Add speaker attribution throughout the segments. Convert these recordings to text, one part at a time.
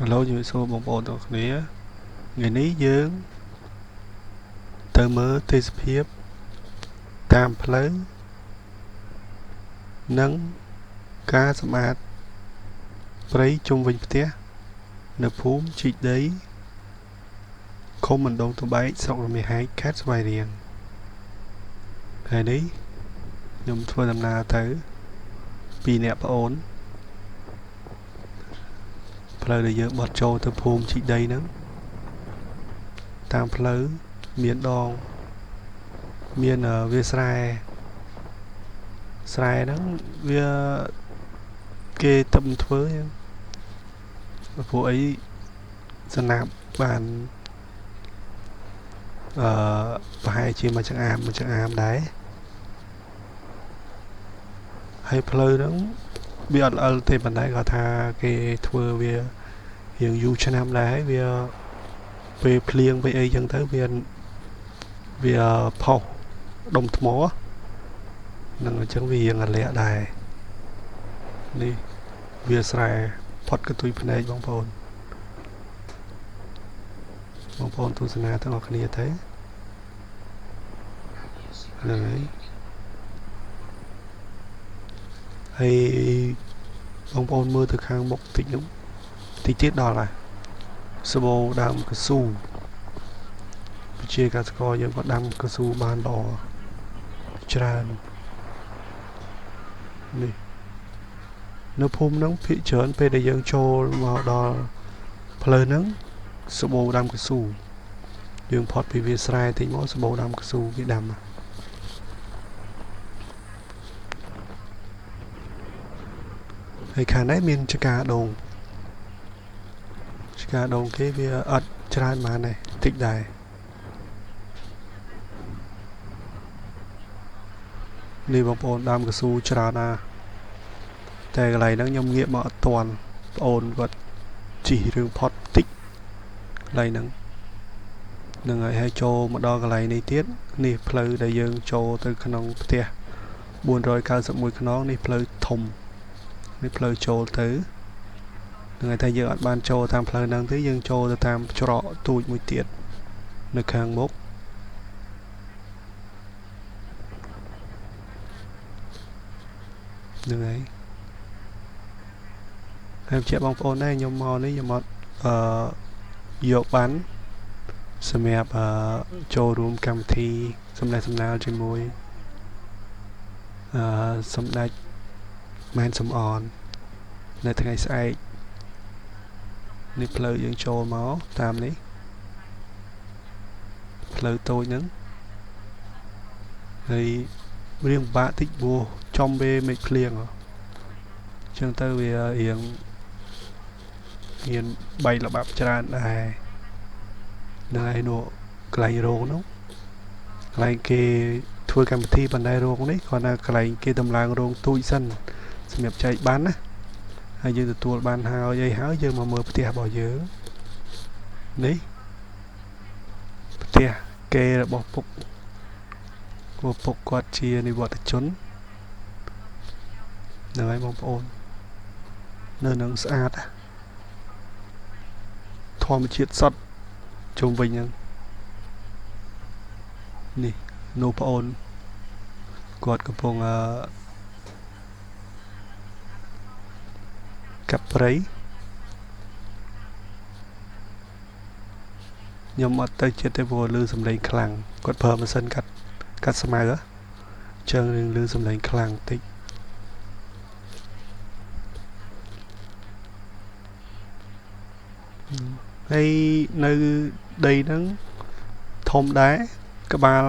Speaker 1: ឡូវជំរាបសួរបងប្អូនទាំងអស់គ្នាថ្ងៃនេះយើងទៅមើលទេសភាពតាមផ្លូវនិងការសម្អាតព្រៃជុំវិញផ្ទះនៅភូមិជីកដីឃុំអណ្ដូងទំបែកស្រុករមាសហែកខេត្តស្វាយរៀងថ្ងៃនេះខ្ញុំធ្វើដំណើរទៅ2នាក់ប្អូនផ្លូវដែលយើងបត់ចូលទៅភូមិជីកដីហ្នឹងតាមផ្លូវមានដងមានវាស្រែហ្នឹងវាគេទៅធ្វើព្រោះអីសំណាប់បានប្រហែលជាមួយចង្អាមដែរហើយផ្លូវហ្នឹងវាអត់ល្អិលទេប៉ុន្តែគាត់ថាគេធ្វើវារៀងយូរឆ្នាំដែរហើយវាពេលភ្លៀងពេលអីចឹងទៅវាផុសដុំថ្មនឹងអញ្ចឹងវារៀងអាលាក់ដែរនេះវាស្រែផុតកន្ទុយភ្នែកបងប្អូនទស្សនាទាំងអស់គ្នាទេហ្នឹងហើយបងប្អូនមើលទៅខាងមុខតិចនោះតិចទៀតដល់ហើយសបោដើមកស៊ូប្រជាកសិករយើងក៏ដាំកស៊ូបានល្អច្រើននេះនៅភូមិហ្នឹងភាគច្រើនពេលដែលយើងចូលមកដល់ផ្លូវហ្នឹងសបោដាំកស៊ូយើងផុតពីវាស្រែតិចមកសបោដាំកស៊ូគេដាំហើយខាងនេះមានចកាដូងគេវាអត់ច្រើនប៉ុន្មានទេតិចដែរនេះបងប្អូនដាំកស៊ូច្រើនណាស់តែកន្លែងហ្នឹងខ្ញុំងាកមកអត់ទាន់បងអូនគាត់ជីរឿងផុតតិចកន្លែងហ្នឹងហើយចូលមកដល់កន្លែងនេះទៀតនេះផ្លូវដែលយើងចូលទៅក្នុងផ្ទះ491ខ្នងនេះផ្លូវធំនេះផ្លូវចូលទៅនឹងតែយើងអត់បានចូលតាមផ្លូវហ្នឹងទេយើងចូលទៅតាមច្រកទូចមួយទៀតនៅខាងមុខហ្នឹងហើយជាបងប្អូនដែរខ្ញុំមកនេះខ្ញុំអត់យកបានសម្រាប់ចូលរួមកម្មវិធីសម្ដែងសម្ដាលជាមួយសម្ដេចម៉ែនសំអននៅថ្ងៃស្អែកនេះផ្លូវយើងចូលមកតាមនេះផ្លូវតូចហ្នឹងហើយរៀងពិបាកតិចព្រោះចំពេលមេឃភ្លៀងអញ្ចឹងទៅវារៀងមាន3ល្បាប់ច្រើនដែរនៅឯនោះកន្លែងរោងនោះកន្លែងគេធ្វើកម្មវិធីបណ្ដៃរោងនេះគាត់ថាកន្លែងគេតម្លើងរោងទូចសិនសម្រាប់ចែកបានណាហើយយើងទទួលបានហើយយើងមកមើលផ្ទះរបស់យើងនេះផ្ទះគេរបស់ពុកគាត់ជានិវត្តជនហ្នឹងហើយបងប្អូននៅនឹងស្អាតធម្មជាតិសុទ្ធជុំវិញហ្នឹងនេះនោះប្អូនគាត់កំពុងកាប់ព្រៃខ្ញុំអត់ទៅចិត្តទេព្រោះឮសំឡេងខ្លាំងគាត់ប្រើម៉ាស៊ីនកាត់ស្មៅអញ្ចឹងនឹងឮសំឡេងខ្លាំងតិចហើយនៅដីហ្នឹងធំដែរក្បាល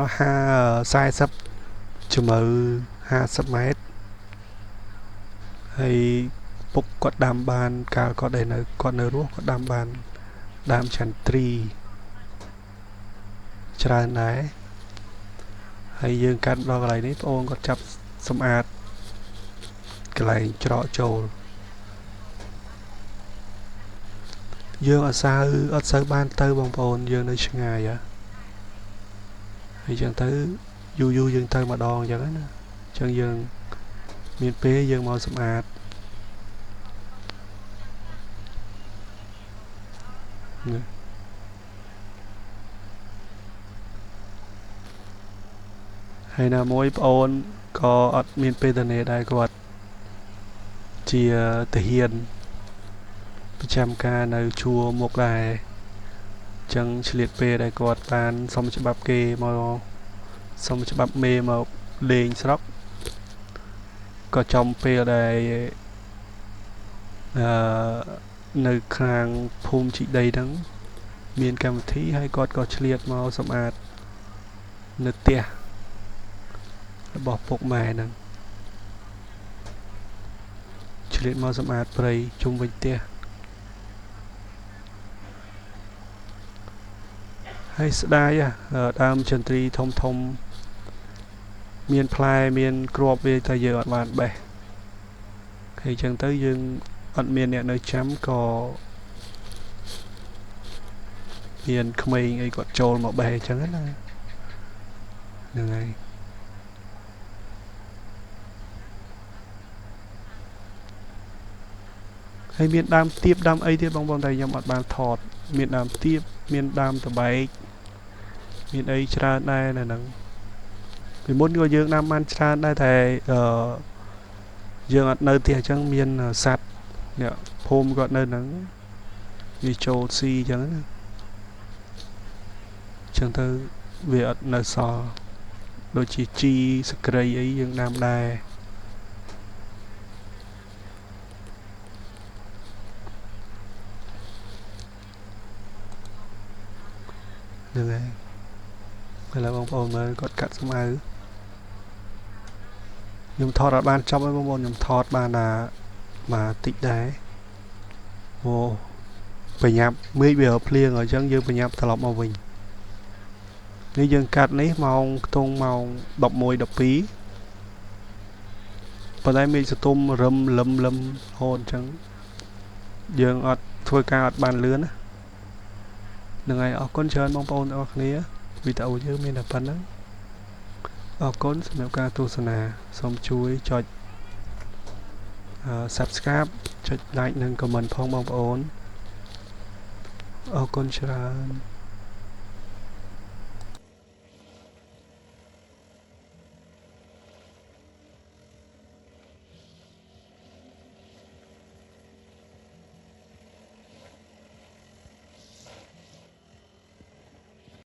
Speaker 1: 40ជំរៅ50ម៉ែត្រហើយពុកគាត់ដាំបានកាលគាត់នៅរស់គាត់ដាំបានដើមចន្ទ្រីច្រើនដែរហើយយើងកាត់ដល់កន្លែងនេះបងប្អូនគាត់ចាប់សម្អាតកន្លែងច្រកចូលយើងអត់សូវបានទៅបងប្អូនយើងនៅឆ្ងាយហើយចឹងទៅយូរយើងទៅម្ដងចឹងណាចឹងយើងមានពេលយើងមកសម្អាត ហើយណាមួយប្អូនក៏អត់មានពេលទៅនេះដែរគាត់ជាទាហានប្រចាំការនៅជួរមុខដែរចឹងឆ្លៀតពេលដែលគាត់បានសុំច្បាប់គេមកសុំច្បាប់មេមកលេងស្រុកក៏ចំពេលដែលនៅខាងភូមិជីដីហ្នឹងមានកម្មវិធីហើយគាត់ក៏ឆ្លៀតមកសម្អាតនៅផ្ទះរបស់ពុកម៉ែហ្នឹងឆ្លៀតមកសម្អាតព្រៃជុំវិញផ្ទះហើយស្ដាយដើមចន្ទ្រីធំធំមានផ្លែមានគ្រាប់វាតែយើងអត់បានបេះហើយចឹងទៅយើងអត់មានអ្នកនៅចាំក៏មានក្មេងអីគាត់ចូលមកបេះអញ្ចឹងណាហ្នឹងហើយហើយមានដើមទៀបដើមអីទៀតបងប្អូនតែខ្ញុំអត់បានថតមានដើមទៀបមានដើមតបែកមានអីច្រើនដែរនៅហ្នឹងពីមុនក៏យើងដាំបានច្រើនដែរតែយើងអត់នៅផ្ទះអញ្ចឹងមានសัตว์អ្នកភូមិគាត់នៅហ្នឹងវាចូលស៊ីអញ្ចឹងណាអញ្ចឹងទៅវាអត់នៅសល់ដូចជាជីសក្រីអីយើងដាំដែរហ្នឹងហើយឥឡូវបងប្អូនមើលគាត់កាត់ស្មៅខ្ញុំថតអត់បានចប់ទេបងប្អូនខ្ញុំថតបានតែមកតិចដែរអូប្រញាប់មេឃវាភ្លៀងអញ្ចឹងយើងប្រញាប់ត្រឡប់មកវិញនេះយើងកាត់នេះម៉ោងខ្ទង់ម៉ោង11 12ប៉ុន្តែមេឃសតុំរឹមលឹមហូតអញ្ចឹងយើងអត់ធ្វើការអត់បានលឿនណាហ្នឹងហើយអរគុណច្រើនបងប្អូនទាំងអស់គ្នាវីដេអូយើងមានតែប៉ុណ្្នឹងអរគុណសម្រាប់ការទស្សនាសូមជួយចុចsubscribe ចុច like និង comment ផងបងប្អូនអរគុណច្រើន